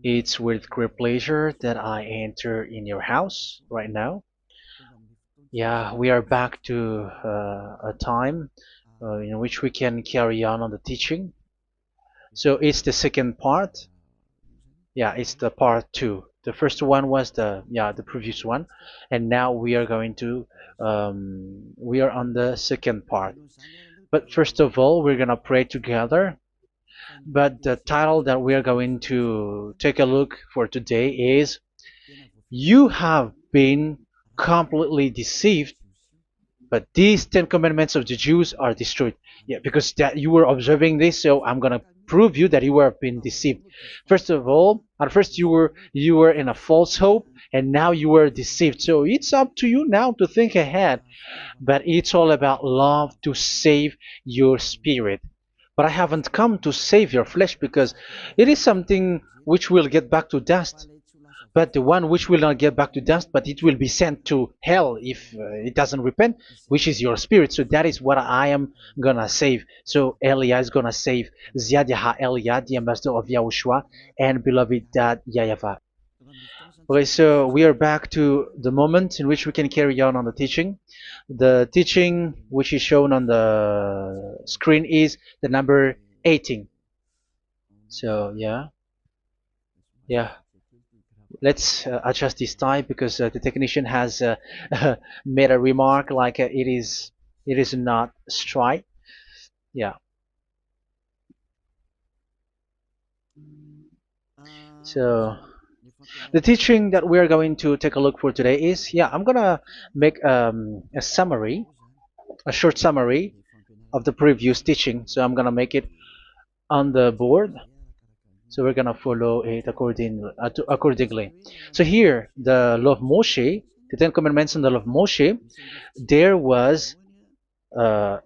It's with great pleasure that I enter in your house right now. Yeah, we are back to a time in which we can carry on the teaching. So it's the second part. Yeah, it's the part two. The first one was the previous one, and now we are going to we are on the second part. But first of all, we're gonna pray together. But the title that we are going to take a look for today is "You have been completely deceived, but these Ten Commandments of the Jews are destroyed." Yeah, because that you were observing this, so I'm gonna prove you that you were being deceived. First of all, at first you were in a false hope, and now you were deceived. So it's up to you now to think ahead. But it's all about love to save your spirit. But I haven't come to save your flesh because it is something which will get back to dust. But the one which will not get back to dust, but it will be sent to hell if it doesn't repent, which is your spirit. So that is what I am gonna save. So Elia is gonna save Ziadiha Elia, the ambassador of Yahushua, and beloved dad YAHVAH. Okay, so we are back to the moment in which we can carry on the teaching. The teaching which is shown on the screen is the number 18. So yeah, let's adjust this time because the technician has made a remark like it is not straight. Yeah. So the teaching that we are going to take a look for today is, I'm gonna make a summary, a short summary of the previous teaching. So I'm gonna make it on the board. So we're gonna follow it accordingly. So here, the law of Moshe, the Ten Commandments and the law of Moshe, there was uh,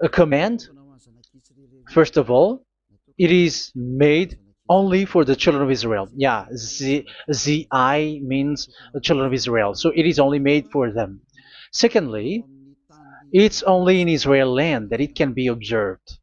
a command. First of all, it is made only for the children of Israel. Yeah, Z-I means the children of Israel. So it is only made for them. Secondly, it's only in Israel land that it can be observed.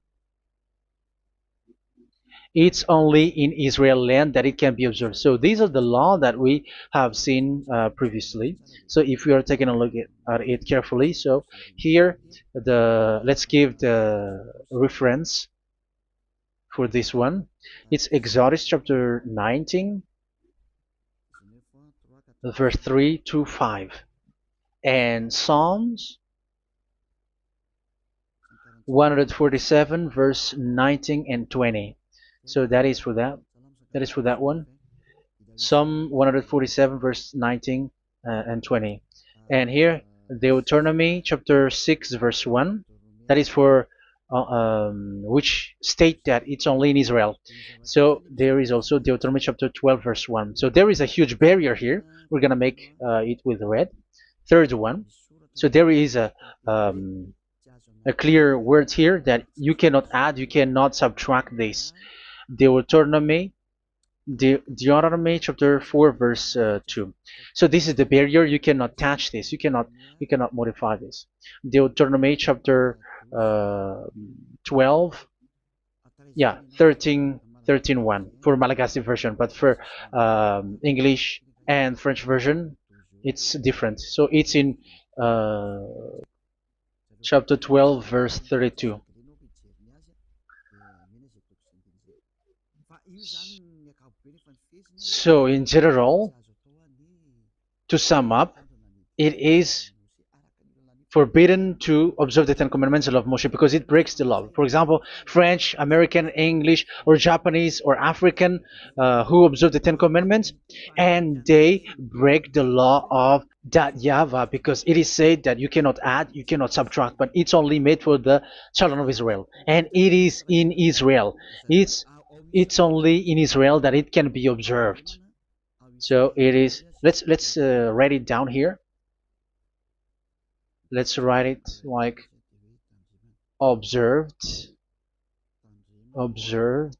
It's only in Israel land that it can be observed. So these are the law that we have seen previously. So if we are taking a look at it carefully, so here let's give the reference for this one. It's Exodus chapter 19, verse 3 to 5, and Psalms 147, verse 19 and 20. So that is for that. That is for that one. Psalm 147, verse 19 and 20. And here, Deuteronomy chapter 6, verse 1. That is for which state that it's only in Israel. So there is also Deuteronomy chapter 12, verse 1. So there is a huge barrier here. We're going to make it with red. Third one. So there is a clear word here that you cannot add, you cannot subtract this. Deuteronomy Deuteronomy chapter 4 verse 2. So this is the barrier. You cannot touch this. You cannot modify this. Deuteronomy chapter 12, 13 1 for Malagasy version, but for English and French version, it's different. So it's in uh, chapter 12 verse 32. So in general, to sum up, it is forbidden to observe the Ten Commandments of Moshe because it breaks the law. For example, French, American, English, or Japanese or African who observe the Ten Commandments and they break the law of that YAHVAH because it is said that you cannot add, you cannot subtract, but it's only made for the children of Israel, and it is in Israel. It's only in Israel that it can be observed. So it is. Let's write it down here. Let's write it like observed, observed,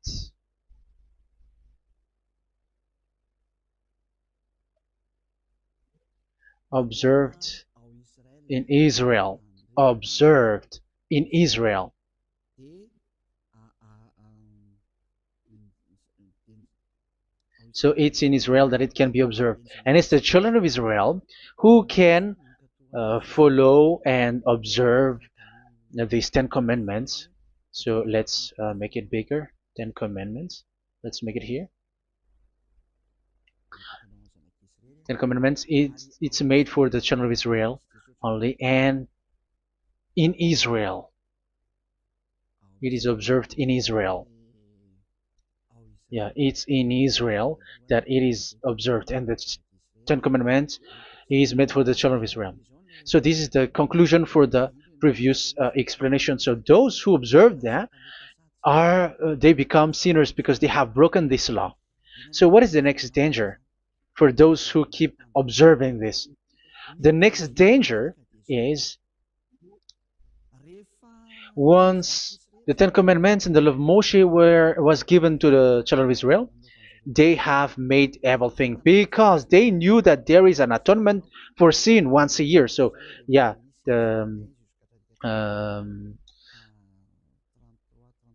observed in Israel, observed in Israel. So it's in Israel that it can be observed. And it's the children of Israel who can follow and observe these 10 commandments. So let's make it bigger. 10 commandments. Let's make it here. 10 commandments. It's made for the children of Israel only, and in Israel. It is observed in Israel. Yeah, it's in Israel that it is observed, and the Ten Commandments is made for the children of Israel. So this is the conclusion for the previous explanation. So those who observe that are they become sinners because they have broken this law. So what is the next danger for those who keep observing this? The next danger is once the Ten Commandments and the law of Moshe was given to the children of Israel, they have made everything because they knew that there is an atonement for sin once a year. So yeah, um,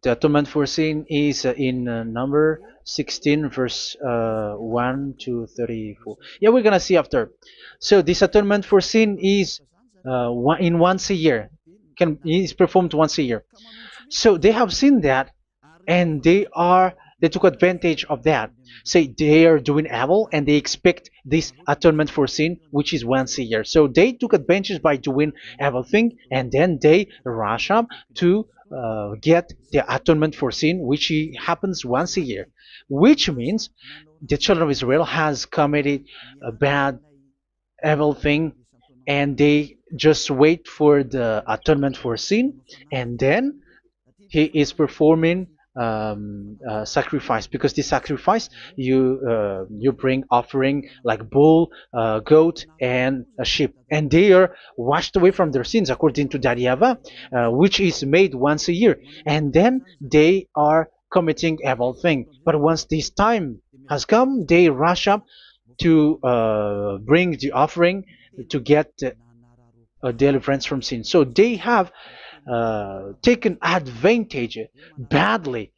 the atonement for sin is in number 16 verse 1 to 34. Yeah, we're gonna see after. So this atonement for sin is once a year, is performed once a year. So they have seen that, and they took advantage of that. Say they are doing evil and they expect this atonement for sin, which is once a year. So they took advantage by doing everything, and then they rush up to get the atonement for sin, which happens once a year, which means the children of Israel has committed a bad, evil thing, and they just wait for the atonement for sin, and then he is performing sacrifice, because this sacrifice you bring offering like bull, goat, and a sheep, and they are washed away from their sins according to that YAHVAH, which is made once a year, and then they are committing evil thing. But once this time has come, they rush up to bring the offering to get deliverance from sin. So they have taken advantage badly.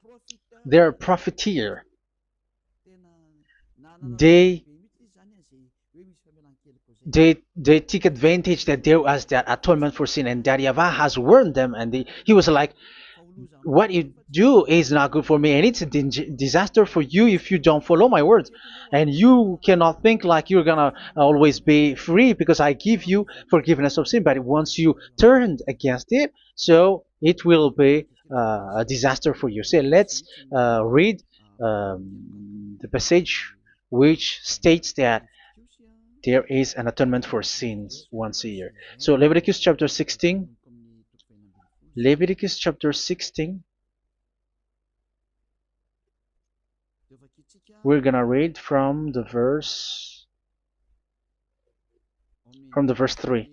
They're a profiteer. They they take advantage that there was that atonement for sin, and that YAHVAH has warned them, and he was like, what you do is not good for me, and it's a disaster for you if you don't follow my words. And you cannot think like you're gonna always be free because I give you forgiveness of sin, but once you turned against it, so it will be a disaster for you. So let's read the passage which states that there is an atonement for sins once a year. So Leviticus chapter 16. Leviticus chapter 16. We're gonna read from the verse 3.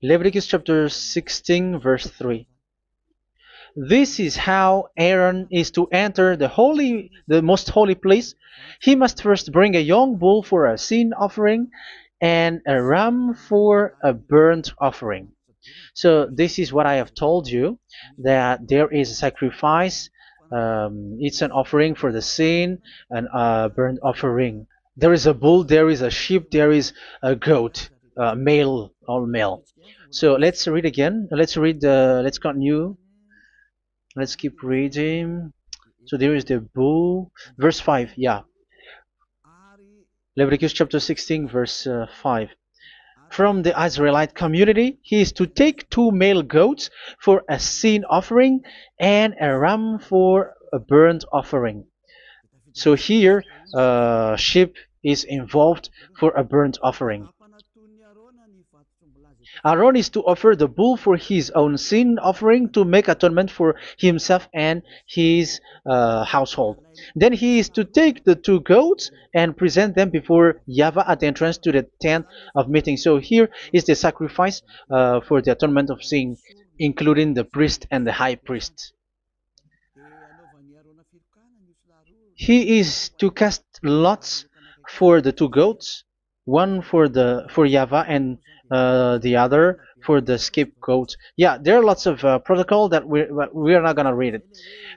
Leviticus chapter 16 verse 3. This is how Aaron is to enter the most holy place. He must first bring a young bull for a sin offering and a ram for a burnt offering. So this is what I have told you, that there is a sacrifice. It's an offering for the sin, and a burnt offering. There is a bull, there is a sheep, there is a goat, male, all male. So let's read again. Let's continue. Let's keep reading. So there is the bull, verse 5. Yeah, Leviticus chapter 16 verse 5. From the Israelite community, he is to take 2 male goats for a sin offering and a ram for a burnt offering. So here, sheep is involved for a burnt offering. Aaron is to offer the bull for his own sin offering to make atonement for himself and his household. Then he is to take the 2 goats and present them before YAHVAH at the entrance to the tent of meeting. So here is the sacrifice for the atonement of sin, including the priest and the high priest. He is to cast lots for the 2 goats, one for YAHVAH and the other for the scapegoat. Yeah, there are lots of protocol that we are not gonna read it,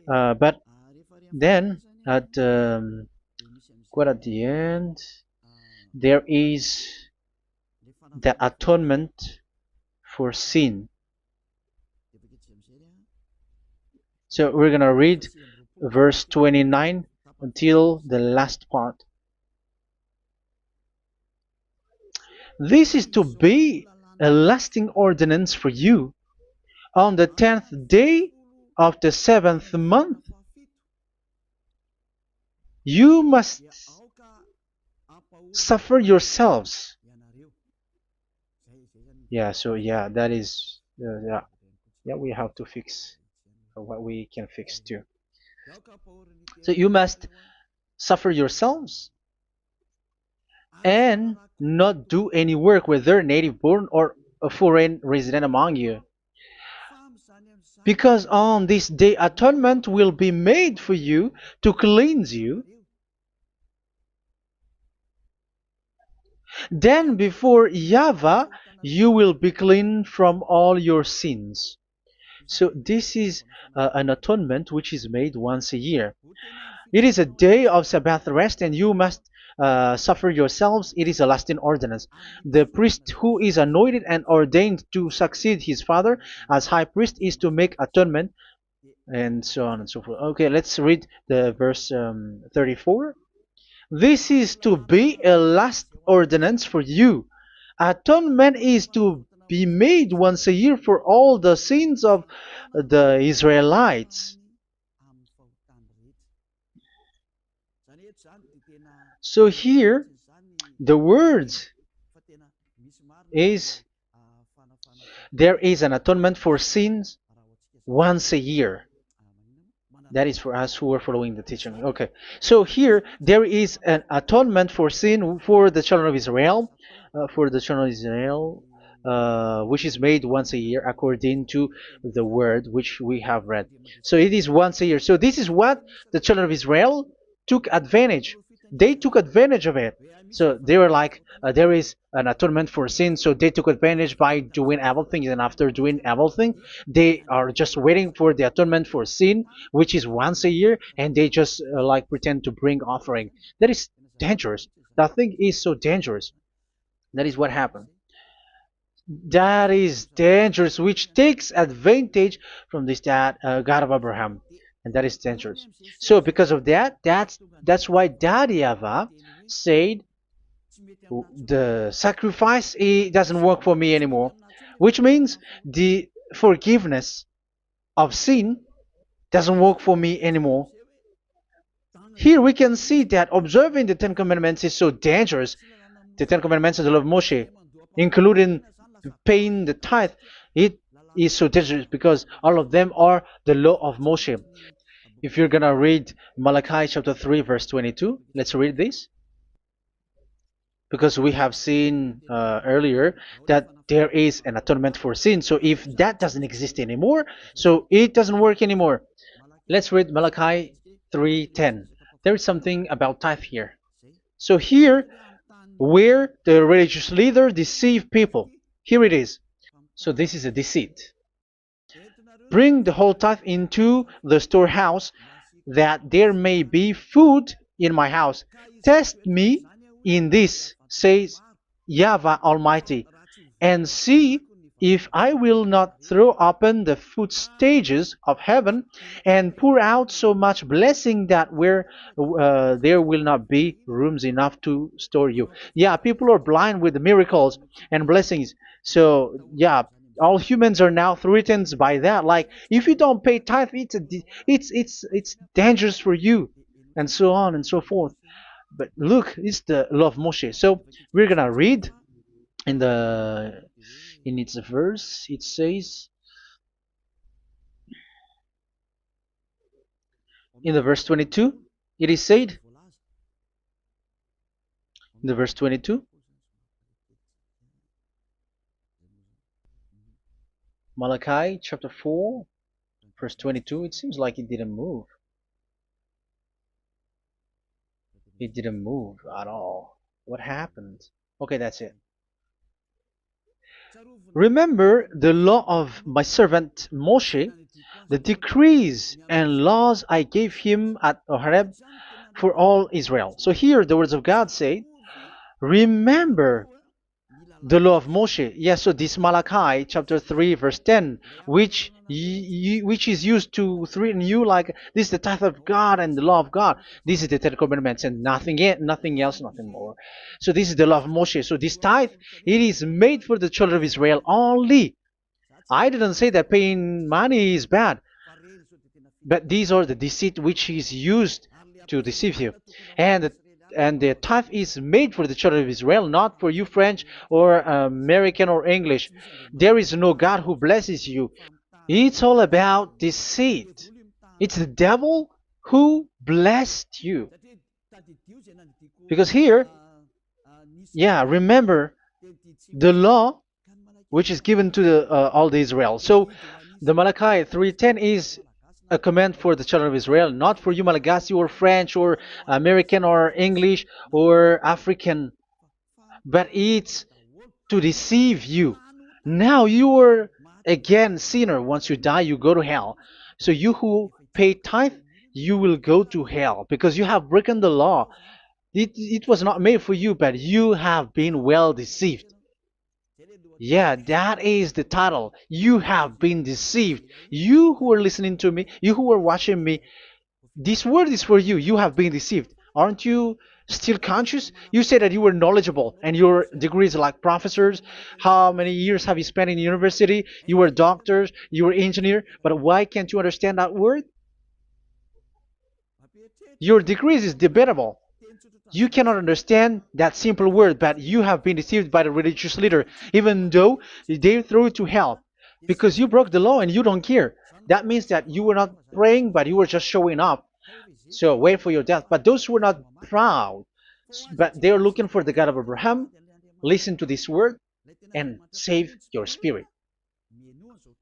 but then at quite at the end, there is the atonement for sin. So we're gonna read verse 29 until the last part. This is to be a lasting ordinance for you. On the 10th day of the 7th month, you must suffer yourselves. Yeah, so yeah, that is, yeah, we have to fix what we can fix too. So you must suffer yourselves and not do any work, whether native born or a foreign resident among you. Because on this day atonement will be made for you to cleanse you. Then before YAHVAH you will be clean from all your sins. So this is an atonement which is made once a year. It is a day of Sabbath rest, and you must suffer yourselves. It is a lasting ordinance. The priest who is anointed and ordained to succeed his father as high priest is to make atonement, and so on and so forth. Okay, let's read the verse 34. This is to be a last ordinance for you. Atonement is to be made once a year for all the sins of the Israelites. So here, the words is there is an atonement for sins once a year. That is for us who are following the teaching. Okay, so here there is an atonement for sin for the children of Israel, which is made once a year according to the word which we have read. So it is once a year. So this is what the children of Israel took advantage. They took advantage of it. So they were like, there is an atonement for sin. So they took advantage by doing everything, and after doing everything, they are just waiting for the atonement for sin, which is once a year, and they just like pretend to bring offering. That is dangerous. That thing is so dangerous. That is what happened. That is dangerous, which takes advantage from this God of Abraham, and that is dangerous. So because of that, that's why Daddy Ava said the sacrifice it doesn't work for me anymore, which means the forgiveness of sin doesn't work for me anymore. Here we can see that observing the Ten Commandments is so dangerous. The Ten Commandments of the law of Moshe, including paying the tithe, it is so dangerous because all of them are the law of Moshe. If you're gonna read Malachi chapter 3 verse 22, let's read this. Because we have seen earlier that there is an atonement for sin. So if that doesn't exist anymore, so it doesn't work anymore. Let's read Malachi 3:10. There is something about tithe here. So here, where the religious leader deceive people, here it is. So this is a deceit. Bring the whole tithe into the storehouse, that there may be food in my house. Test me in this, says YAHVAH Almighty, and see if I will not throw open the food stages of heaven and pour out so much blessing that where there will not be rooms enough to store you. Yeah, people are blind with the miracles and blessings. So yeah, all humans are now threatened by that. Like if you don't pay tithe, it's dangerous for you, and so on and so forth. But look, it's the law of Moshe. So we're gonna read in its verse. It says in the verse 22. It is said in the verse 22. Malachi chapter 4 verse 22. It seems like it didn't move. It didn't move at all. What happened? Okay, that's it. Remember the law of my servant Moshe, the decrees and laws I gave him at Horeb for all Israel. So here the words of God say, remember the law of Moshe. Yes, so this Malachi chapter 3 verse 10, which is used to threaten you like this is the tithe of God and the law of God. This is the Ten Commandments and nothing else, nothing more. So this is the law of Moshe. So this tithe, it is made for the children of Israel only. I didn't say that paying money is bad, but these are the deceit which is used to deceive you. And the tithe is made for the children of Israel, not for you French or American or English. There is no God who blesses you. It's all about deceit. It's the devil who blessed you. Because here, yeah, remember the law which is given to all the Israel. So the Malachi 3:10 is a command for the children of Israel, not for you Malagasy or French or American or English or African, but it's to deceive you. Now you are again sinner. Once you die, you go to hell. So you who pay tithe, you will go to hell because you have broken the law. It was not made for you, but you have been well deceived. Yeah, that is the title. You have been deceived. You who are listening to me, you who are watching me, this word is for you. You have been deceived. Aren't you still conscious? You say that you were knowledgeable and your degrees are like professors. How many years have you spent in university? You were doctors, you were engineer, but why can't you understand that word? Your degrees is debatable. You cannot understand that simple word, but you have been deceived by the religious leader, even though they threw you to hell because you broke the law and you don't care. That means that you were not praying, but you were just showing up. So wait for your death. But those who are not proud, but they are looking for the God of Abraham, listen to this word and save your spirit.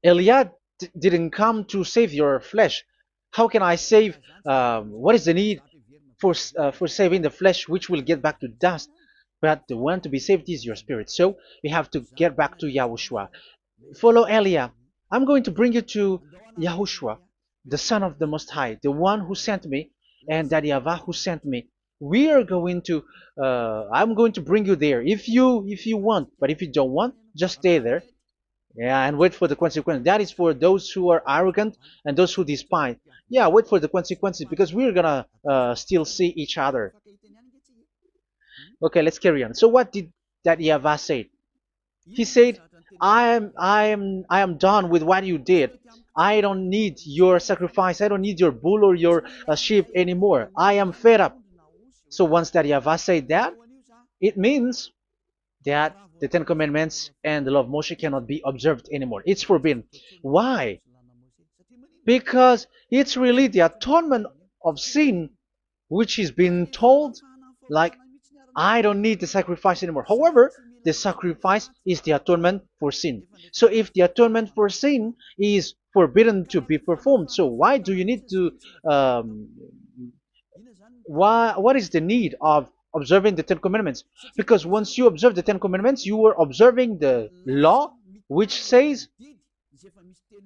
Eliad didn't come to save your flesh. How can I save? What is the need for saving the flesh, which will get back to dust? But the one to be saved is your spirit. So we have to get back to Yahushua. Follow Elia. I'm going to bring you to Yahushua, the Son of the Most High, the one who sent me, and that YAHVAH who sent me. We are going to. I'm going to bring you there if you want, but if you don't want, just stay there. Yeah, and wait for the consequences. That is for those who are arrogant and those who despise. Yeah, wait for the consequences because we're gonna still see each other. Okay, let's carry on. So what did that YAHVAH say? He said, I am done with what you did. I don't need your sacrifice. I don't need your bull or your sheep anymore. I am fed up. So once that YAHVAH said that, it means that the Ten Commandments and the law of Moshe cannot be observed anymore. It's forbidden. Why? Because it's really the atonement of sin which is being told, like, I don't need the sacrifice anymore. However, the sacrifice is the atonement for sin. So if the atonement for sin is forbidden to be performed, so why do you need to what is the need of observing the Ten Commandments? Because once you observe the Ten Commandments, you are observing the law which says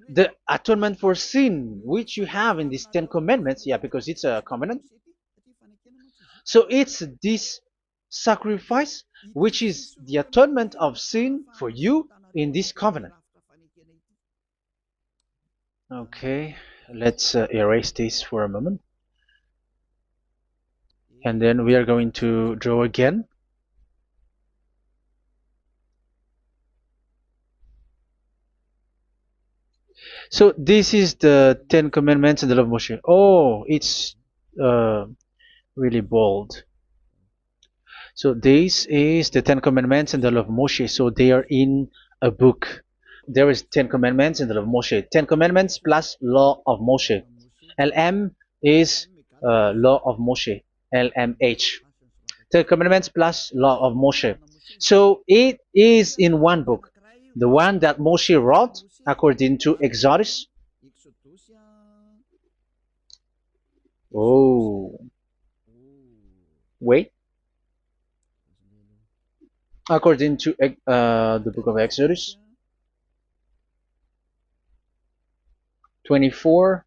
the atonement for sin which you have in these Ten Commandments. Yeah, because it's a covenant. So it's this sacrifice which is the atonement of sin for you in this covenant. Okay, let's erase this for a moment. And then we are going to draw again. So this is the Ten Commandments and the law of Moshe. Oh, it's really bold. So this is the Ten Commandments and the law of Moshe. So they are in a book. There is Ten Commandments and the law of Moshe. Ten Commandments plus law of Moshe. LM is law of Moshe. LMH. Ten Commandments plus law of Moshe. So it is in one book. The one that Moshe wrote according to Exodus. Oh, wait. According to the book of Exodus 24,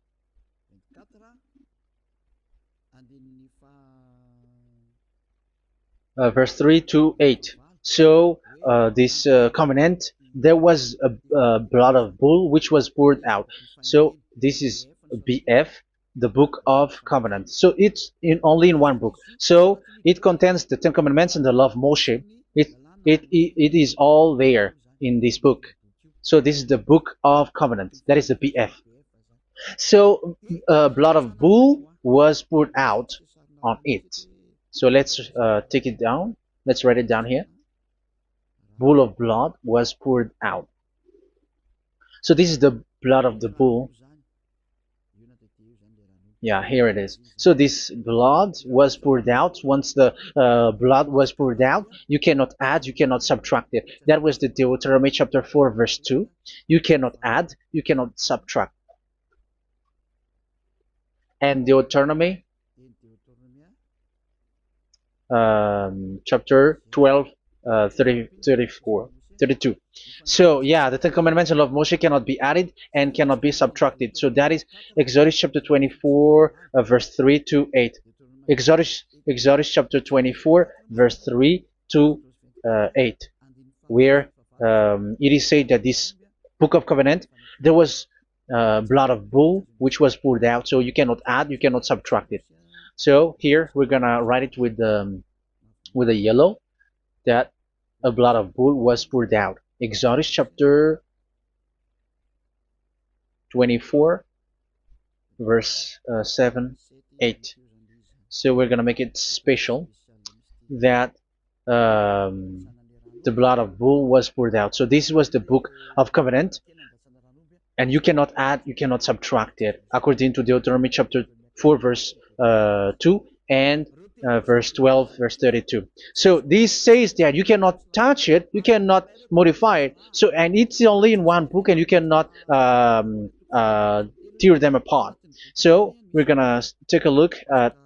verse 3 to 8. So this covenant, there was a blood of bull which was poured out. So this is BF, the book of covenant. So it's only in one book. So it contains the Ten Commandments and the law of Moshe. It is all there in this book. So this is the book of covenant. That is the BF. So blood of bull was poured out on it. So let's take it down. Let's write it down here. Bull of blood was poured out. So this is the blood of the bull. Yeah, here it is. So this blood was poured out. Once the blood was poured out, you cannot add, you cannot subtract it. That was the Deuteronomy chapter 4, verse 2. You cannot add, you cannot subtract. And Deuteronomy chapter 12, 34, 32. So yeah, the Ten Commandments and law of Moshe cannot be added and cannot be subtracted. So that is Exodus chapter 24, verse 3 to 8. Exodus chapter 24, verse 3 to 8, where it is said that this book of covenant, there was blood of bull which was poured out. So you cannot add, you cannot subtract it. So here we're gonna write it with a yellow, that a blood of bull was poured out. Exodus chapter 24, verse 7, 8. So we're gonna make it special that the blood of bull was poured out. So this was the book of covenant, and you cannot add, you cannot subtract it, according to Deuteronomy chapter 4, verse 2 and verse 12, verse 32. So this says that you cannot touch it, you cannot modify it. So, and it's only in one book, and you cannot tear them apart. So we're gonna take a look at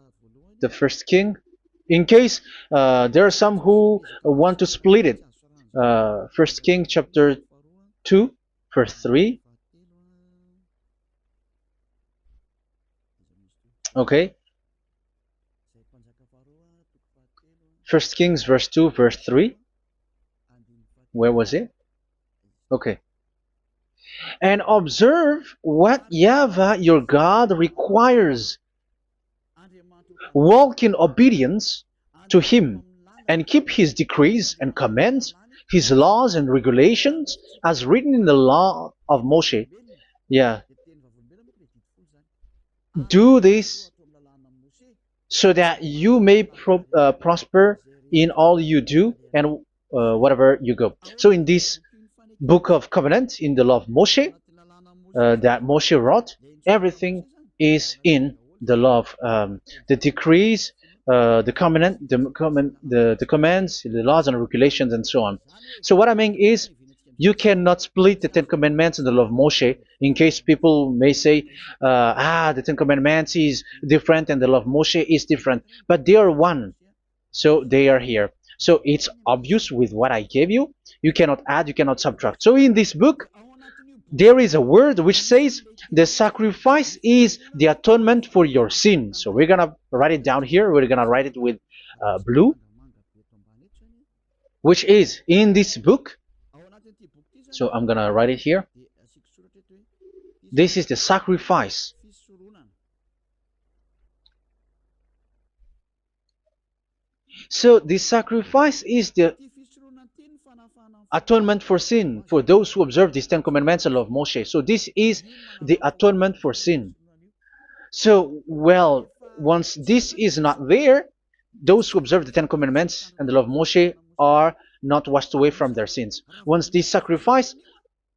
the first king. In case there are some who want to split it. First King chapter 2, verse 3. Okay. First Kings verse 2, verse 3. Where was it? Okay. And observe what YAHVAH your God requires. Walk in obedience to him, and keep his decrees and commands, his laws and regulations, as written in the law of Moshe. Yeah. Do this so that you may prosper in all you do and whatever you go. So in this book of covenant, in the law of Moshe, that Moshe wrote, everything is in the law of the decrees, the covenant, the commands, the laws and regulations, and so on. So what I mean is, you cannot split the Ten Commandments and the law of Moshe. In case people may say, the Ten Commandments is different and the law of Moshe is different, but they are one. So they are here. So it's obvious with what I gave you. You cannot add, you cannot subtract. So in this book, there is a word which says the sacrifice is the atonement for your sin. So we're gonna write it down here. We're gonna write it with blue, which is in this book. So I'm gonna write it here. This is the sacrifice. So the sacrifice is the atonement for sin for those who observe these Ten Commandments and law of Moshe. So this is the atonement for sin. So, well, once this is not there, those who observe the Ten Commandments and the law of Moshe are not washed away from their sins. Once this sacrifice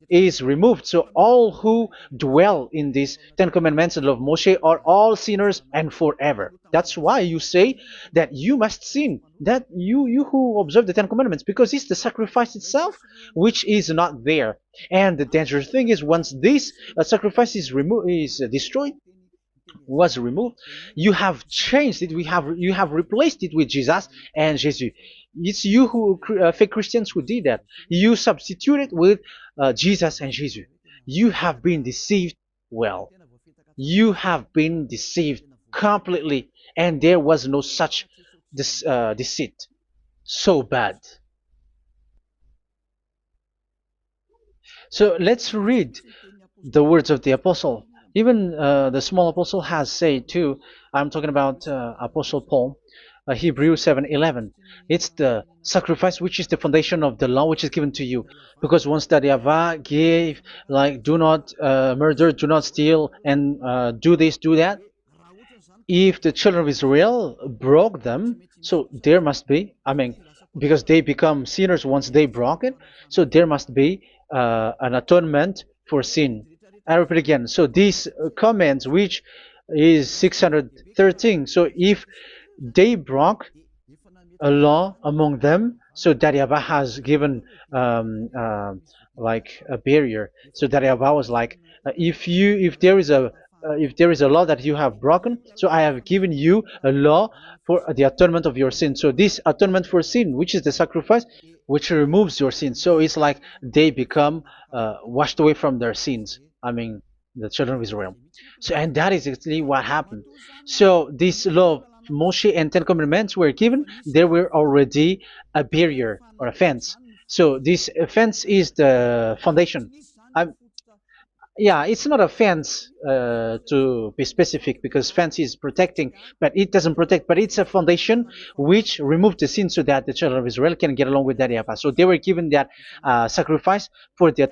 is removed, so all who dwell in these Ten Commandments and law of Moshe are all sinners and forever. That's why you say that you must sin, that you who observe the Ten Commandments, because it's the sacrifice itself which is not there. And the dangerous thing is, once this sacrifice is destroyed, was removed, you have changed it. You have replaced it with Jesus and Jesus. It's you who fake Christians who did that. You substitute it with Jesus and Jesus. You have been deceived Well, you have been deceived completely, and there was no such deceit. So bad. So let's read the words of the apostle. Even the small apostle has said too. I'm talking about Apostle Paul, Hebrews 7:11. It's the sacrifice which is the foundation of the law which is given to you. Because once that Yahweh gave, like, do not murder, do not steal, and do this, do that, if the children of Israel broke them, so there must be, I mean, because they become sinners once they broke it, so there must be an atonement for sin. I repeat again. So these comments, which is 613, so if they broke a law among them, so that Yahweh has given like a barrier. So that Yahweh was like, if there is a law that you have broken, so I have given you a law for the atonement of your sin. So this atonement for sin, which is the sacrifice, which removes your sin. So it's like they become washed away from their sins. I mean, the children of Israel. So, and that is exactly what happened. So this law of Moshe and Ten Commandments were given. There were already a barrier or a fence. So this fence is the foundation. I, yeah, it's not a fence to be specific, because fence is protecting, but it doesn't protect. But it's a foundation which removed the sin so that the children of Israel can get along with that Yahweh. So they were given that sacrifice for the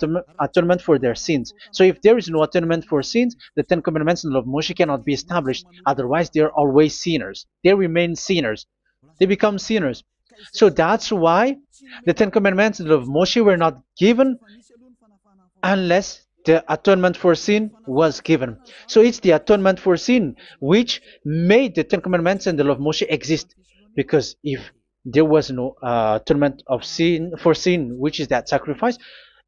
atonement for their sins. So if there is no atonement for sins, the Ten Commandments and the law of Moshe cannot be established. Otherwise, they're always sinners. They remain sinners. They become sinners. So that's why the Ten Commandments and the law of Moshe were not given unless the atonement for sin was given. So it's the atonement for sin which made the Ten Commandments and the law of Moshe exist. Because if there was no atonement of sin for sin, which is that sacrifice,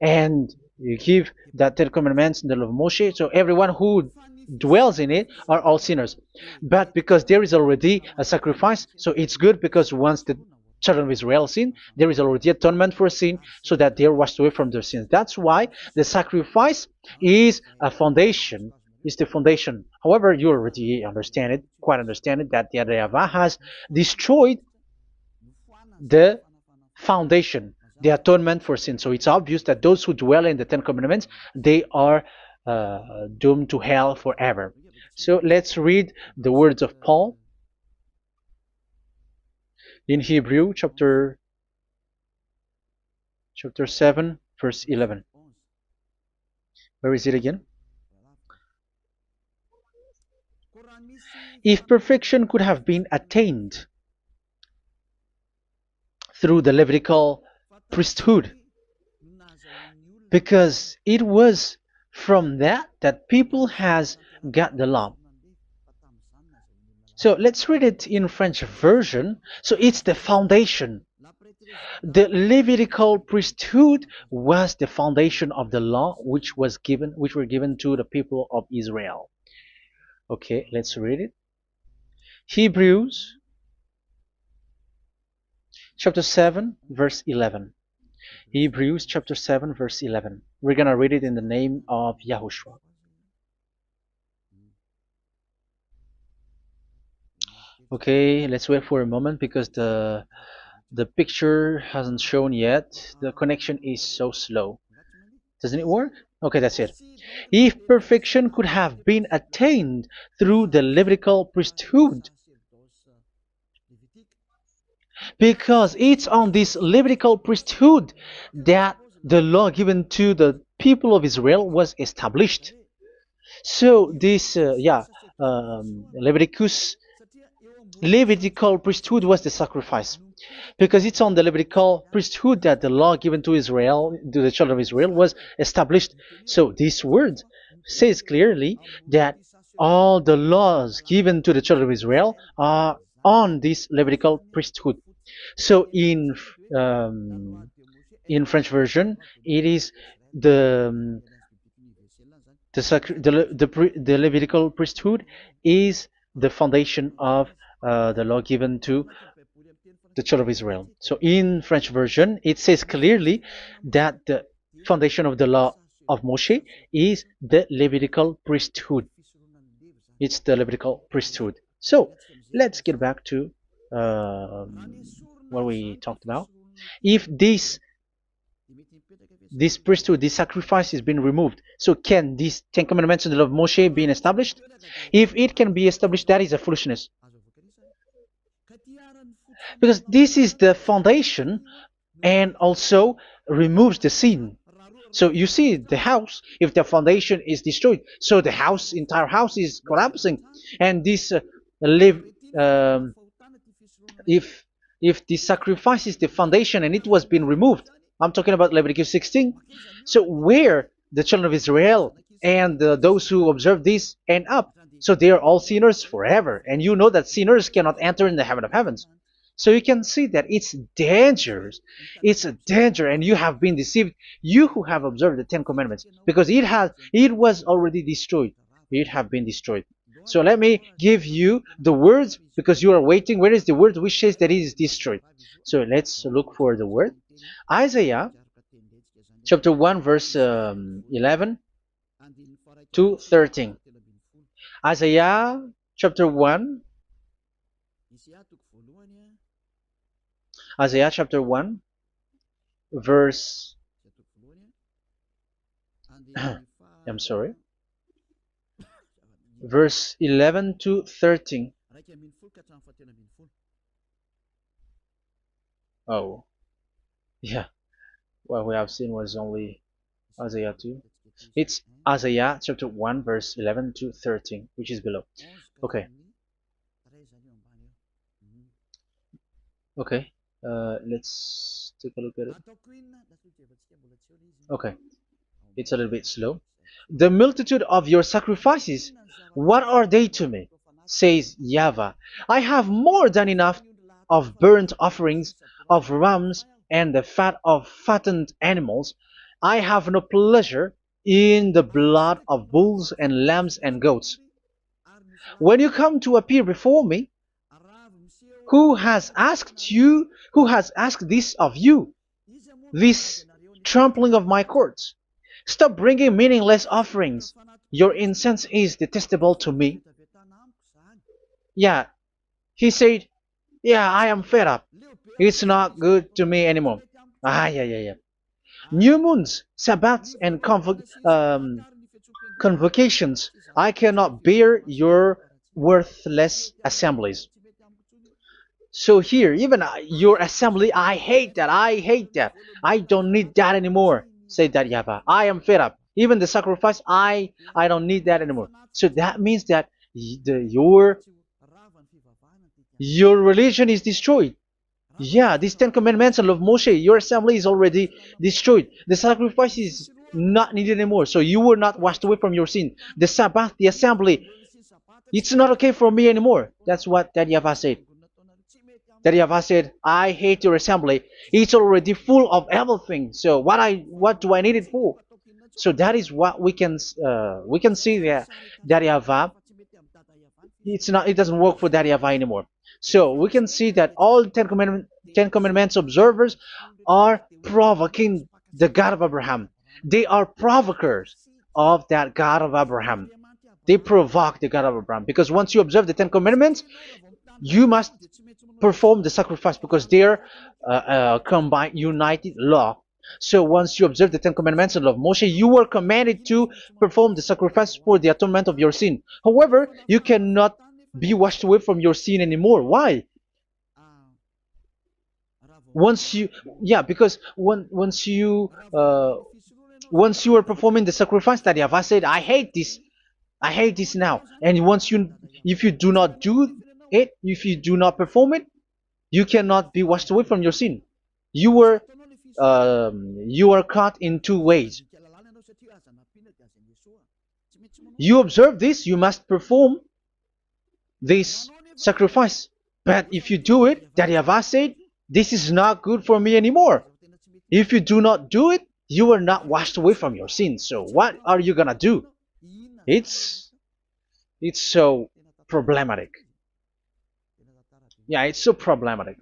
and you give that Ten Commandments and the law of Moshe, so everyone who dwells in it are all sinners. But because there is already a sacrifice, so it's good, because once the children of Israel sin, there is already atonement for sin, so that they are washed away from their sins. That's why the sacrifice is a foundation, is the foundation. However, you already understand it, quite understand it, that the Yahweh has destroyed the foundation, the atonement for sin. So it's obvious that those who dwell in the Ten Commandments, they are doomed to hell forever. So let's read the words of Paul in Hebrew chapter 7 verse 11. Where is it again? If perfection could have been attained through the Levitical priesthood, because it was from that people has got the law. So let's read it in French version. So it's the foundation. The Levitical priesthood was the foundation of the law which were given to the people of Israel. Okay, let's read it. Hebrews chapter 7 verse 11. Hebrews chapter 7 verse 11. We're gonna read it in the name of YAHOSHUAH. Okay, let's wait for a moment, because the picture hasn't shown yet. The connection is so slow. Doesn't it work? Okay, that's it. If perfection could have been attained through the Levitical priesthood, because it's on this Levitical priesthood that the law given to the people of Israel was established. So this, Levitical priesthood was the sacrifice, because it's on the Levitical priesthood that the law given to Israel, to the children of Israel, was established. So this word says clearly that all the laws given to the children of Israel are on this Levitical priesthood. So in French version, it is the Levitical priesthood is the foundation of the law given to the children of Israel. So in French version, it says clearly that the foundation of the law of Moshe is the Levitical priesthood. It's the Levitical priesthood. So let's get back to what we talked about. If this priesthood, this sacrifice is being removed, so can these Ten Commandments and the law of Moshe be established? If it can be established, that is a foolishness. Because this is the foundation and also removes the sin. So you see the house, if the foundation is destroyed, so the house, entire house is collapsing. And this live, um, if the sacrifice is the foundation and it was being removed, I'm talking about Leviticus 16. So where the children of Israel and those who observe this end up, so they are all sinners forever. And you know that sinners cannot enter in the heaven of heavens. So you can see that it's dangerous. It's a danger, and you have been deceived. You who have observed the Ten Commandments, because it was already destroyed. It have been destroyed. So let me give you the words, because you are waiting. Where is the word which says that it is destroyed? So let's look for the word. Isaiah chapter 1 verse 11 to 13. Isaiah chapter 1. Isaiah chapter 1 verse I'm sorry, verse 11 to 13. Oh, yeah, what we have seen was only Isaiah 2. It's Isaiah chapter 1 verse 11 to 13, which is below. Okay. Okay. Let's take a look at it. Okay. It's a little bit slow. The multitude of your sacrifices, what are they to me? Says YAHVAH. I have more than enough of burnt offerings, of rams, and the fat of fattened animals. I have no pleasure in the blood of bulls and lambs and goats. When you come to appear before me, who has asked this of you, this trampling of my courts? Stop bringing meaningless offerings. Your incense is detestable to me. Yeah, he said, yeah, I am fed up. It's not good to me anymore. Yeah. New moons, Sabbaths, and convocations. I cannot bear your worthless assemblies. So here, even your assembly, I hate that. I hate that. I don't need that anymore. Say that, YAHVAH. I am fed up. Even the sacrifice, I don't need that anymore. So that means that your religion is destroyed. Yeah, these Ten Commandments and love Moshe, your assembly is already destroyed. The sacrifice is not needed anymore. So you were not washed away from your sin. The Sabbath, the assembly, it's not okay for me anymore. That's what that YAHVAH said. That YAHVAH said, I hate your assembly. It's already full of everything. So what do I need it for? So that is what we can see there. That YAHVAH, it doesn't work for that YAHVAH anymore. So we can see that all Ten Commandments observers are provoking the God of Abraham. They are provokers of that God of Abraham. They provoke the God of Abraham, because once you observe the Ten Commandments, you must perform the sacrifice, because they're combined, united law. So once you observe the Ten Commandments and love Moshe, you were commanded to perform the sacrifice for the atonement of your sin. However, you cannot be washed away from your sin anymore. Why? Because once you are performing the sacrifice, that YAHVAH said, I hate this now. And if you do not do it, if you do not perform it, you cannot be washed away from your sin. You are caught in two ways. You observe this, you must perform this sacrifice. But if you do it, that YAHVAH said, this is not good for me anymore. If you do not do it, you are not washed away from your sins. So what are you gonna do? It's so problematic. Yeah, it's so problematic.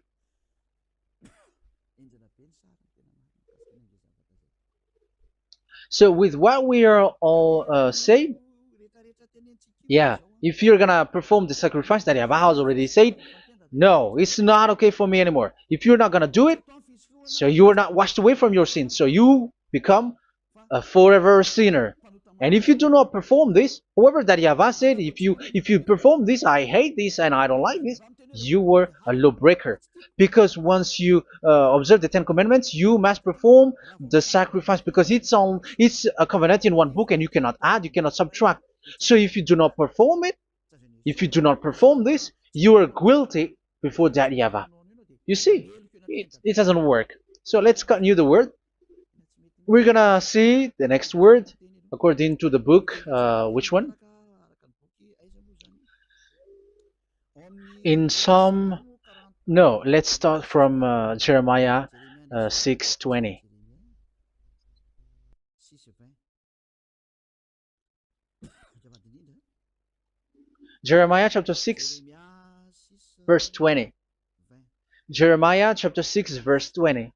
So with what we are all saying, yeah, if you're gonna perform the sacrifice that Yahweh has already said, no, it's not okay for me anymore. If you're not gonna do it, so you are not washed away from your sins, so you become a forever sinner. And if you do not perform this, whoever that Yahweh said, if you perform this, I hate this and I don't like this, you were a lawbreaker. Because once you observe the Ten Commandments, you must perform the sacrifice because it's a covenant in one book and you cannot add, you cannot subtract. So if you do not perform it, if you do not perform this, you are guilty before that Yahweh. You see, it doesn't work. So let's continue the word. We're gonna see the next word according to the book. Which one? In Psalm. No, let's start from Jeremiah 6:20. Jeremiah chapter 6, verse 20. Jeremiah chapter 6, verse 20.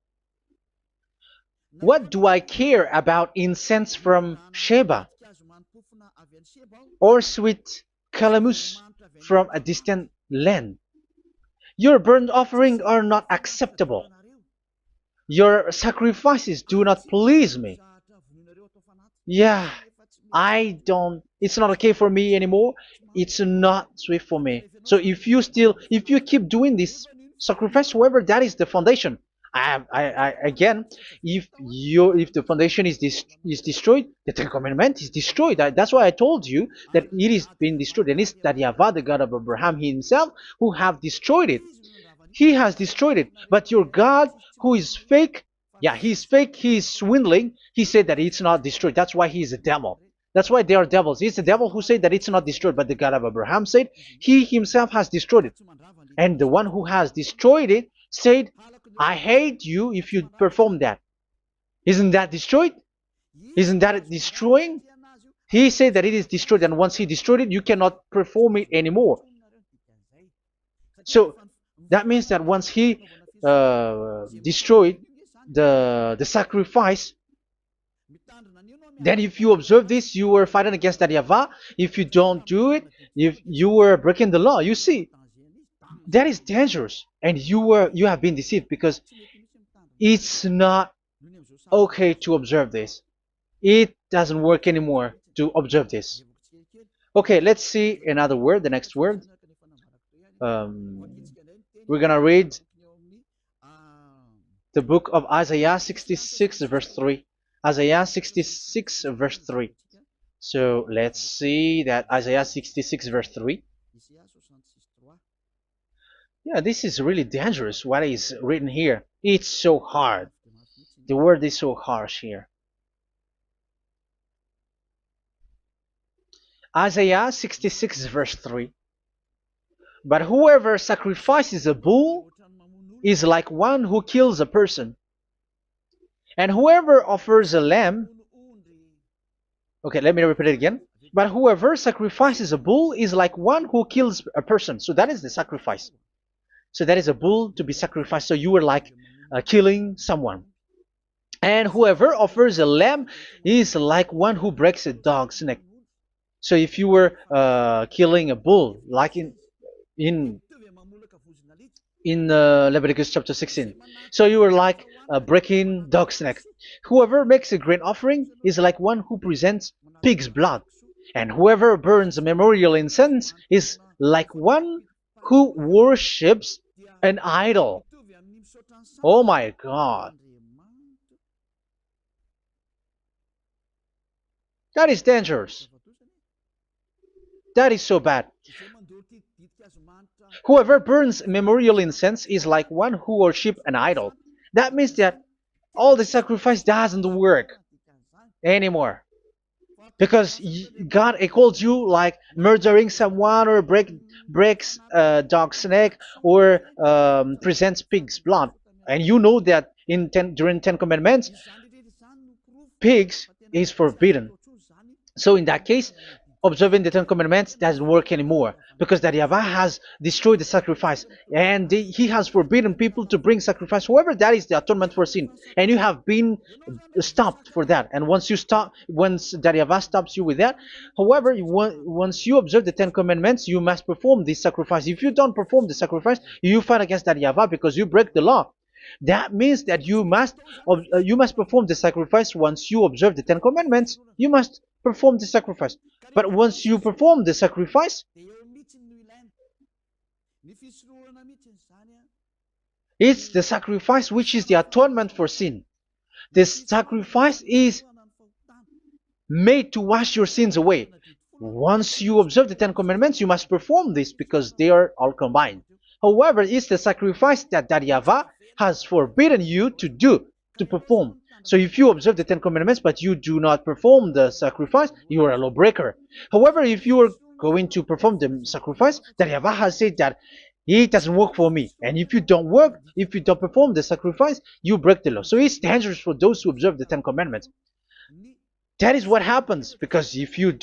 What do I care about incense from Sheba, or sweet calamus from a distant land? Your burnt offerings are not acceptable. Your sacrifices do not please me. Yeah, it's not okay for me anymore. It's not sweet for me. So if you keep doing this sacrifice, however, that is the foundation. Again, if the foundation is destroyed, the Ten Commandment is destroyed. That's why I told you that it is being destroyed, and it's that Yahweh, the God of Abraham himself, who have destroyed it. He has destroyed it. But your God, who is fake, yeah, he's fake, he's swindling. He said that it's not destroyed. That's why he's a devil. That's why they are devils. It's the devil who said that it's not destroyed, but the God of Abraham said he himself has destroyed it. And the one who has destroyed it said, I hate you if you perform that. Isn't that destroyed? Isn't that destroying? He said that it is destroyed, and once he destroyed it, you cannot perform it anymore. So that means that once he destroyed the sacrifice, then if you observe this, you were fighting against that Yahweh. If you don't do it, if you were breaking the law, you see, that is dangerous, and you have been deceived because it's not okay to observe this. It doesn't work anymore to observe this. Okay, let's see another word, the next word. We're gonna read the book of Isaiah 66 verse 3. Isaiah 66 verse 3. So let's see that Isaiah 66 verse 3. Yeah, this is really dangerous what is written here. It's so hard. The word is so harsh here. Isaiah 66 verse 3. But whoever sacrifices a bull is like one who kills a person. And whoever offers a lamb... Okay, let me repeat it again. But whoever sacrifices a bull is like one who kills a person. So that is the sacrifice. So that is a bull to be sacrificed. So you were like killing someone. And whoever offers a lamb is like one who breaks a dog's neck. So if you were killing a bull, like in Leviticus chapter 16, so you were like breaking dog's neck. Whoever makes a grain offering is like one who presents pig's blood. And whoever burns a memorial incense is like one who worships an idol. Oh my God. That is dangerous. That is so bad. Whoever burns memorial incense is like one who worships an idol. That means that all the sacrifice doesn't work anymore. Because God calls you like murdering someone or breaks a dog's neck or presents pig's blood. And you know that during Ten Commandments, pigs is forbidden. So in that case, observing the Ten Commandments doesn't work anymore because that Yahweh has destroyed the sacrifice and he has forbidden people to bring sacrifice. However, that is the atonement for sin, and you have been stopped for that. And once that Yahweh stops you with that, however, once you observe the Ten Commandments, you must perform this sacrifice. If you don't perform the sacrifice, you fight against that Yahweh because you break the law. That means that you must perform the sacrifice. Once you observe the Ten Commandments, you must perform the sacrifice. But once you perform the sacrifice, it's the sacrifice which is the atonement for sin. This sacrifice is made to wash your sins away. Once you observe the Ten Commandments, you must perform this because they are all combined. However, it's the sacrifice that Yahweh has forbidden you to do, to perform. So if you observe the Ten Commandments but you do not perform the sacrifice, you are a lawbreaker. However, if you are going to perform the sacrifice, that Yahweh has said that it doesn't work for me. And if you don't perform the sacrifice, you break the law. So it's dangerous for those who observe the Ten Commandments. That is what happens, because if you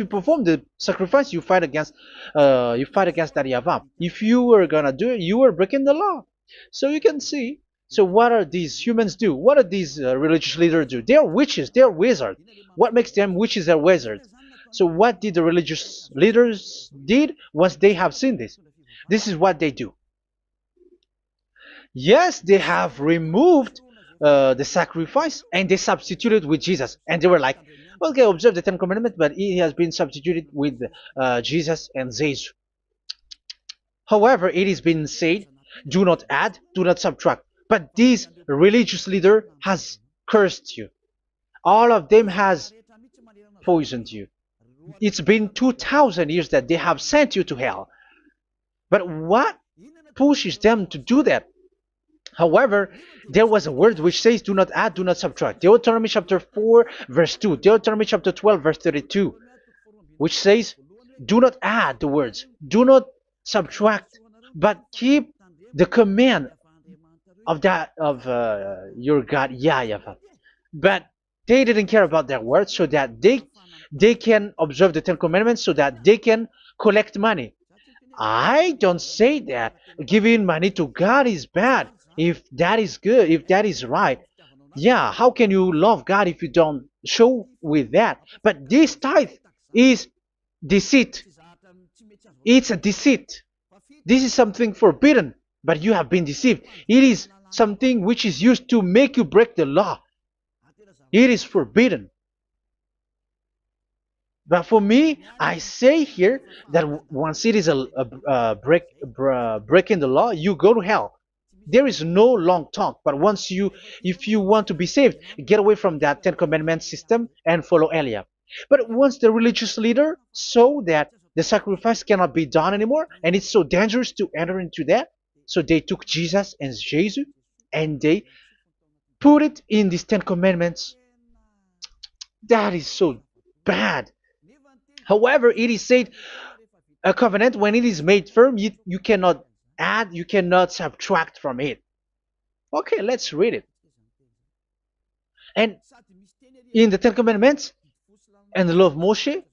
perform the sacrifice, you fight against that Yahweh. If you are gonna do it, you are breaking the law. So you can see. So what are these humans do? What are these religious leaders do? They are witches. They are wizards. What makes them witches or wizards? So what did the religious leaders did once they have seen this? This is what they do. Yes, they have removed the sacrifice and they substituted with Jesus. And they were like, okay, observe the Ten Commandments, but it has been substituted with Jesus and Jesus. However, it has been said, do not add, do not subtract. But this religious leader has cursed you. All of them has poisoned you. It's been 2,000 years that they have sent you to hell. But what pushes them to do that? However, there was a word which says, do not add, do not subtract. Deuteronomy chapter 4, verse 2. Deuteronomy chapter 12, verse 32. Which says, do not add the words. Do not subtract. But keep the command of your God, YAHVAH. But they didn't care about their words, so that they can observe the Ten Commandments, so that they can collect money. I don't say that giving money to God is bad. If that is good, if that is right, yeah, how can you love God if you don't show with that? But this tithe is deceit. It's a deceit. This is something forbidden, but you have been deceived. It is something which is used to make you break the law. It is forbidden. But for me, I say here that once it is breaking the law, you go to hell. There is no long talk. But if you want to be saved, get away from that Ten Commandments system and follow Eliab. But once the religious leader saw that the sacrifice cannot be done anymore, and it's so dangerous to enter into that, so they took Jesus and Jesus and they put it in these Ten Commandments. That is so bad. However, it is said, a covenant, when it is made firm, you cannot add, you cannot subtract from it. Okay, let's read it. And in the Ten Commandments and the law of Moshe,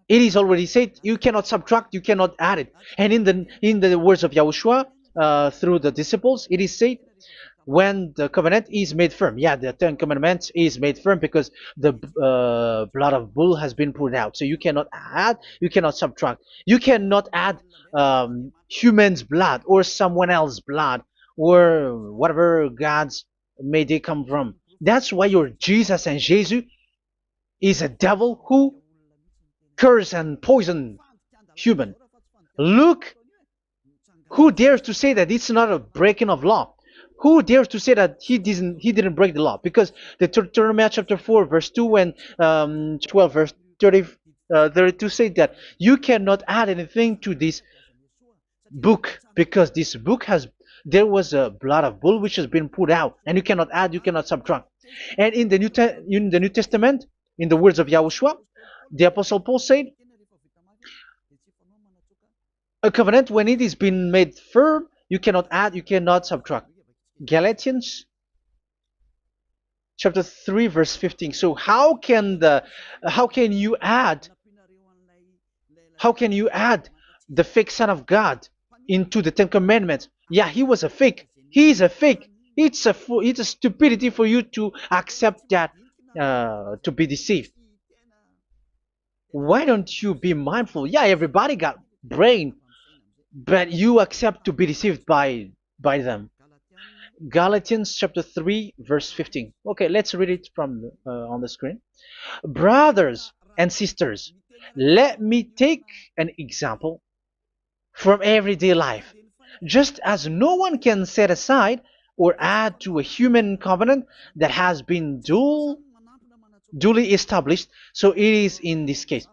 it is already said you cannot subtract, you cannot add it. And in the words of YAHOSHUAH through the disciples, it is said, when the covenant is made firm. Yeah, the Ten Commandments is made firm because the blood of bull has been poured out. So you cannot add, you cannot subtract. You cannot add human's blood or someone else's blood or whatever gods may they come from. That's why your Jesus and Jesus is a devil who curse and poison human. Look, who dares to say that it's not a breaking of law? Who dares to say that he didn't break the law? Because the Deuteronomy chapter 4 verse 2 and 12 verse 32 say that you cannot add anything to this book, because this book there was a blood of bull which has been put out, and you cannot add, you cannot subtract. And in the New Testament, in the words of YAHOSHUAH, the Apostle Paul said, a covenant, when it is been made firm, you cannot add, you cannot subtract. Galatians chapter 3 verse 15. So how can you add How can you add the fake Son of God into the Ten Commandments? Yeah, he was a fake. He is a fake. It's a stupidity for you to accept that, to be deceived. Why don't you be mindful? Yeah, everybody got brain, but you accept to be deceived by them. Galatians chapter 3 verse 15. Okay, let's read it from on the screen. Brothers and sisters, let me take an example from everyday life. Just as no one can set aside or add to a human covenant that has been duly established, so it is in this case.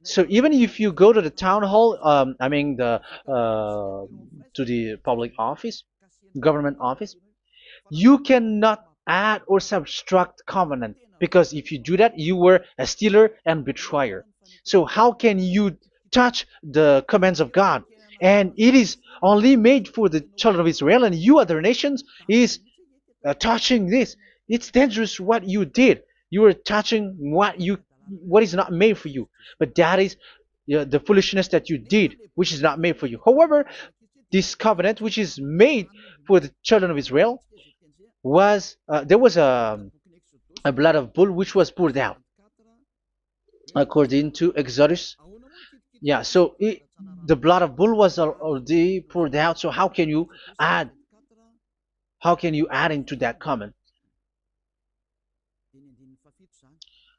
So even if you go to the town hall, I mean to the public office, government office, you cannot add or subtract covenant, because if you do that, you were a stealer and betrayer. So how can you touch the commands of God? And it is only made for the children of Israel, and you other nations is touching this. It's dangerous what you did. You are touching what is not made for you. But that is the foolishness that you did, which is not made for you. However, this covenant, which is made for the children of Israel, was there was a blood of bull which was poured out according to Exodus. Yeah, so the blood of bull was already poured out. So add how can you add into that comment?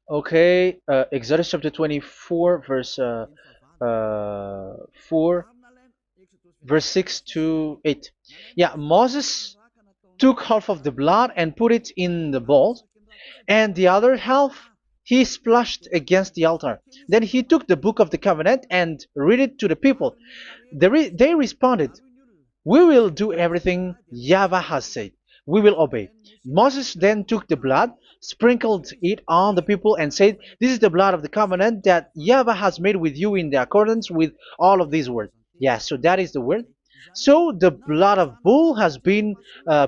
Okay, Exodus chapter 24, verse 4, verse 6 to 8. Yeah, Moses took half of the blood and put it in the bowl, and the other half he splashed against the altar. Then he took the book of the covenant and read it to the people. They responded, "We will do everything YAHVAH has said. We will obey." Moses then took the blood, sprinkled it on the people, and said, "This is the blood of the covenant that YAHVAH has made with you in accordance with all of these words." Yeah, so that is the word. So the blood of bull has been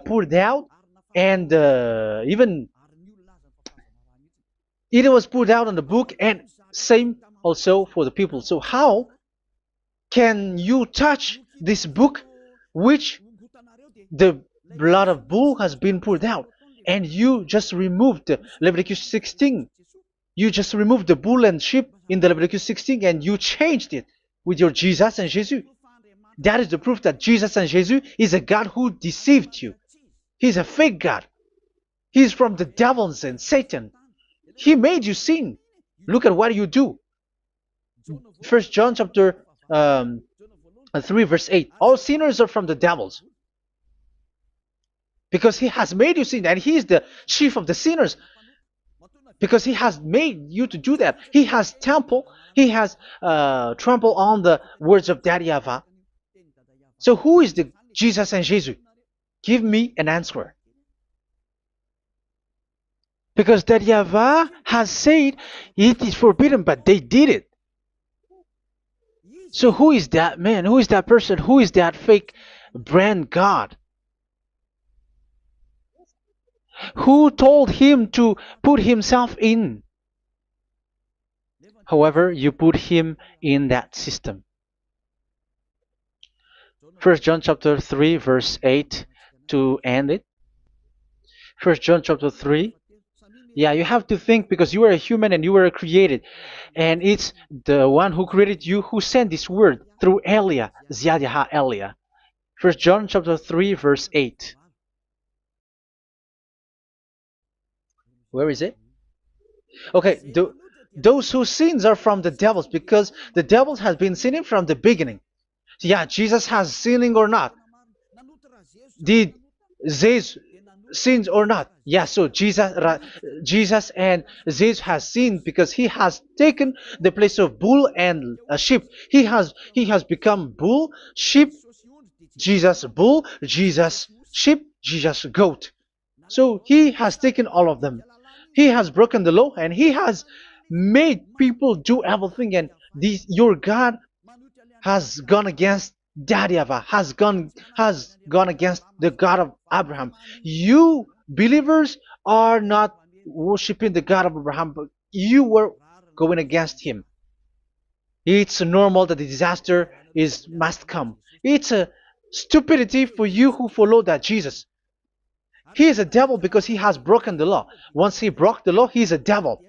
poured out, and even it was poured out on the book, and same also for the people. So how can you touch this book which the blood of bull has been poured out, and you just removed Leviticus 16? You just removed the bull and sheep in the Leviticus 16, and you changed it with your Jesus and Jesus. That is the proof that Jesus and Jesus is a God who deceived you. He's a fake God. He's from the devils and Satan. He made you sin. Look at what you do. First John chapter 3 verse 8. All sinners are from the devils, because he has made you sin, and he is the chief of the sinners, because he has made you to do that. He has trampled on the words of Daddy Yahvah. So who is the Jesus and Jesus? Give me an answer. Because Daddy Yahvah has said it is forbidden, but they did it. So who is that man? Who is that person? Who is that fake brand God? Who told him to put himself in? However, you put him in that system. First John chapter 3 verse 8 to end it. First John chapter 3. Yeah, you have to think, because you are a human and you were created. And it's the one who created you who sent this word through Elia, Ziadaha Elia. First John chapter 3 verse 8. Where is it? Okay, those whose sins are from the devils, because the devils has been sinning from the beginning. Yeah, Jesus has sinning or not? Did Zeus sins or not? Yeah, so Jesus and Zeus has sinned, because he has taken the place of bull and a sheep. He has become bull, sheep, Jesus bull, Jesus sheep, Jesus goat. So he has taken all of them. He has broken the law, and he has made people do everything. And your God has gone against Daddy Yahvah, has gone against the God of Abraham. You believers are not worshiping the God of Abraham, but you were going against him. It's normal that the disaster is must come. It's a stupidity for you who follow that Jesus. He is a devil because he has broken the law. Once he broke the law, he is a devil.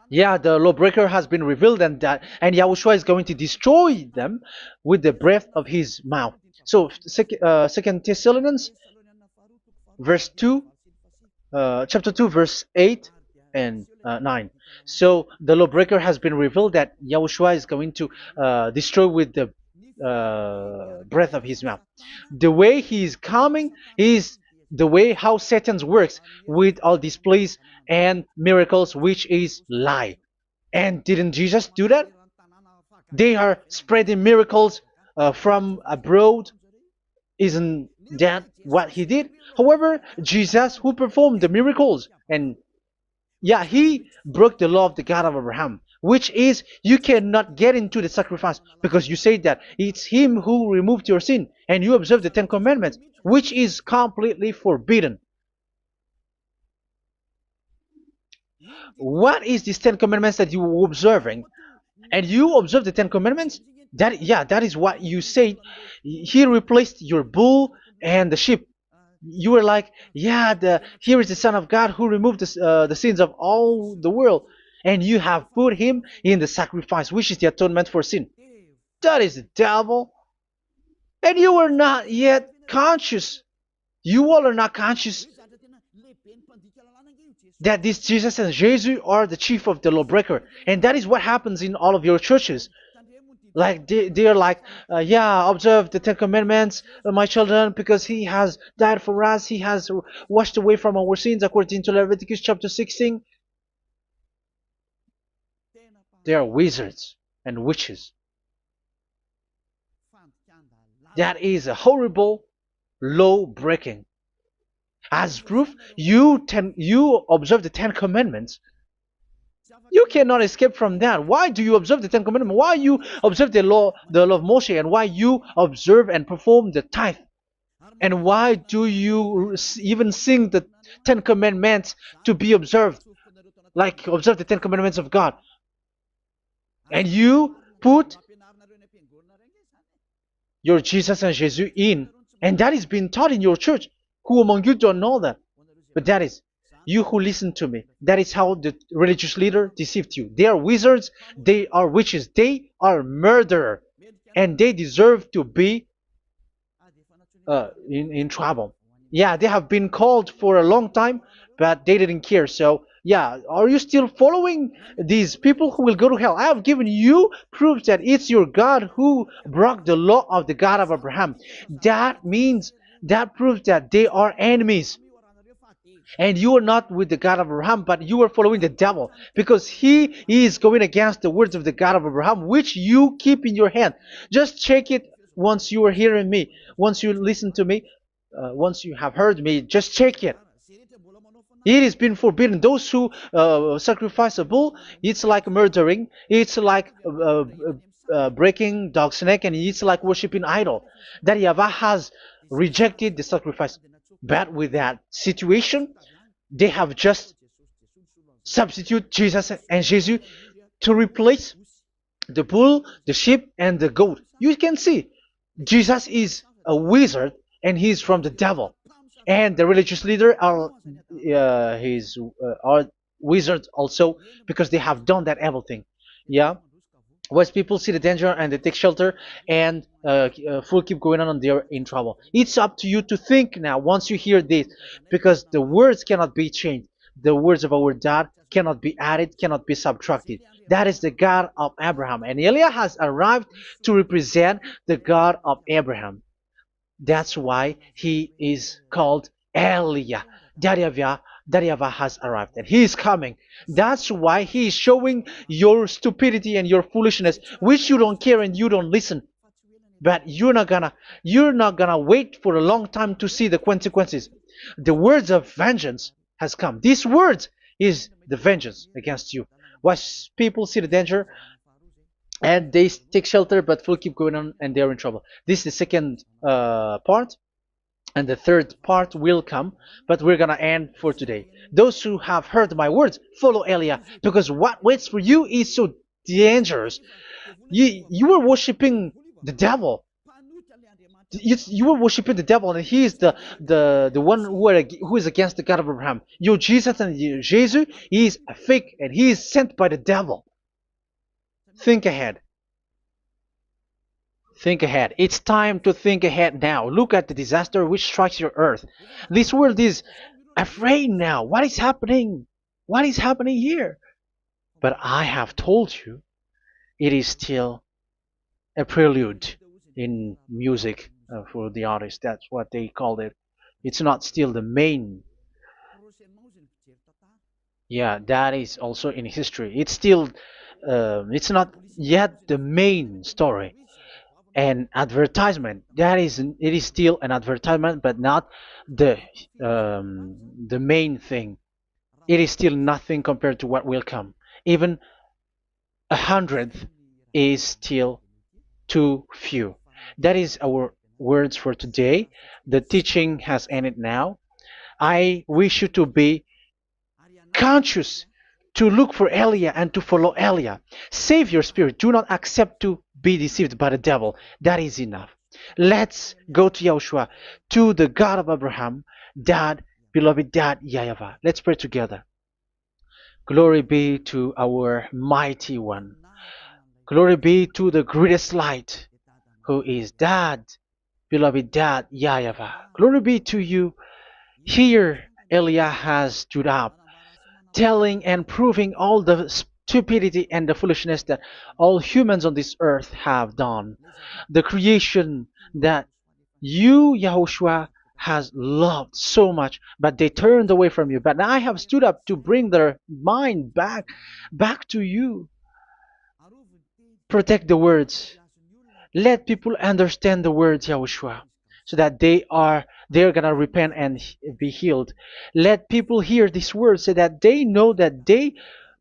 Yeah, the lawbreaker has been revealed, and Yahushua is going to destroy them with the breath of his mouth. So, Second Thessalonians, verse 2, chapter 2, verse 8 and 9. So the lawbreaker has been revealed that Yahushua is going to destroy with the breath of his mouth. The way he is coming is the way how Satan works with all displays and miracles, which is lie. And didn't Jesus do that? They are spreading miracles from abroad. Isn't that what he did? However, Jesus, who performed the miracles, and yeah, he broke the law of the God of Abraham, which is you cannot get into the sacrifice because you say that it's him who removed your sin and you observe the Ten Commandments, which is completely forbidden. What is these Ten Commandments that you were observing? And you observe the Ten Commandments? That is what you said. He replaced your bull and the sheep. You were like, yeah, here is the Son of God who removed the sins of all the world, and you have put him in the sacrifice, which is the atonement for sin. That is the devil, and you are not yet conscious. You all are not conscious that this Jesus and Jesus are the chief of the lawbreaker, and that is what happens in all of your churches. Like they are like, yeah, observe the Ten Commandments, my children, because he has died for us. He has washed away from our sins according to Leviticus chapter 16. They are wizards and witches. That is a horrible law breaking. As proof, you observe the Ten Commandments. You cannot escape from that. Why do you observe the Ten Commandments? Why you observe the law of Moshe, and why you observe and perform the tithe? And why do you even sing the Ten Commandments to be observed? Like observe the Ten Commandments of God. And you put your Jesus and Jesus in. And that is being taught in your church. Who among you don't know that? But that is you who listen to me. That is how the religious leader deceived you. They are wizards. They are witches. They are murderers. And they deserve to be in trouble. Yeah, they have been called for a long time, but they didn't care. So, yeah, are you still following these people who will go to hell? I have given you proof that it's your God who broke the law of the God of Abraham. That proves that they are enemies. And you are not with the God of Abraham, but you are following the devil, because he is going against the words of the God of Abraham, which you keep in your hand. Just check it once you are hearing me, once you listen to me, once you have heard me, just check it. It has been forbidden. Those who sacrifice a bull, it's like murdering, it's like breaking dog's neck, and it's like worshiping idol. That YAHVAH has rejected the sacrifice. But with that situation, they have just substitute Jesus and Jesus to replace the bull, the sheep, and the goat. You can see Jesus is a wizard and he's from the devil, and the religious leader are wizards also, because they have done that evil thing. Yeah. Once people see the danger and they take shelter, and full keep going on, and they're in trouble. It's up to you to think now once you hear this, because the words cannot be changed. The words of our God cannot be added, cannot be subtracted. That is the God of Abraham, and Eliah has arrived to represent the God of Abraham. That's why he is called Eliah. YAHVAH has arrived, and he is coming. That's why he is showing your stupidity and your foolishness, which you don't care and you don't listen. But you're not gonna wait for a long time to see the consequences. The words of vengeance has come. These words is the vengeance against you. Once people see the danger and they take shelter, but will keep going on, and they're in trouble. This is the second part, and the third part will come, but we're gonna end for today. Those who have heard my words, follow Eliah, because what waits for you is so dangerous. You were worshiping the devil. You were worshiping the devil, and he is the one who is against the God of Abraham. You Jesus and you, Jesus, he is a fake, and he is sent by the devil. Think ahead. Think ahead. It's time to think ahead now. Look at the disaster which strikes your earth. This world is afraid now. What is happening? What is happening here? But I have told you, it is still a prelude in music for the artist. That's what they called it. It's not still the main. Yeah, that is also in history. It's still, it's not yet the main story. And advertisement, that is, it is still an advertisement, but not the the main thing. It is still nothing compared to what will come. Even a hundredth is still too few. That is our words for today. The teaching has ended now. I wish you to be conscious, to look for Elia and to follow Elia. Save your spirit. Do not accept to be deceived by the devil. That is enough. Let's go to Yahushua, to the God of Abraham, Dad, beloved Dad, YAHVAH. Let's pray together. Glory be to our mighty one. Glory be to the greatest light, who is Dad, beloved Dad, YAHVAH. Glory be to you. Here, Elia has stood up, telling and proving all the stupidity and the foolishness that all humans on this earth have done. The creation that you, Yahushua, has loved so much, but they turned away from you. But I have stood up to bring their mind back to you. Protect the words. Let people understand the words, Yahushua, so that they're gonna repent and be healed. Let people hear these words so that they know that they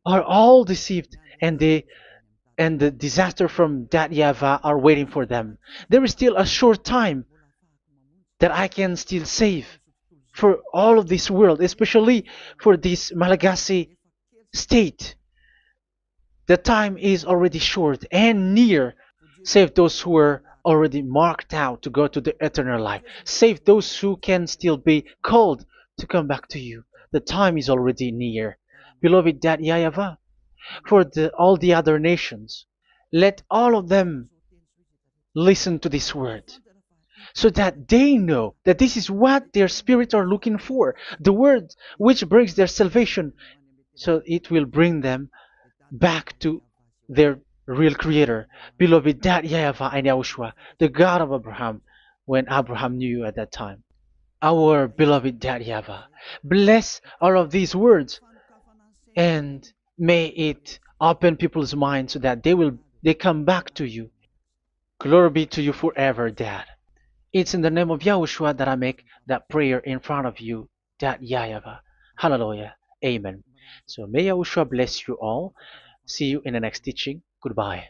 are all deceived, and the disaster from that Yahvah are waiting for them. There is still a short time that I can still save for all of this world, especially for this Malagasy state. The time is already short and near. Save those who are already marked out to go to the eternal life. Save those who can still be called to come back to you. The time is already near. Beloved Dad Yahvah, for all the other nations, let all of them listen to this word so that they know that this is what their spirits are looking for. The word which brings their salvation. So it will bring them back to their real creator, beloved Dad Yahvah and Yahushua, the God of Abraham, when Abraham knew you at that time. Our beloved Dad Yahvah, bless all of these words and may it open people's minds so that they come back to you. Glory be to you forever, Dad. It's in the name of Yahushua that I make that prayer in front of you, Dad Yahvah. Hallelujah. Amen. So may Yahushua bless you all. See you in the next teaching. Goodbye.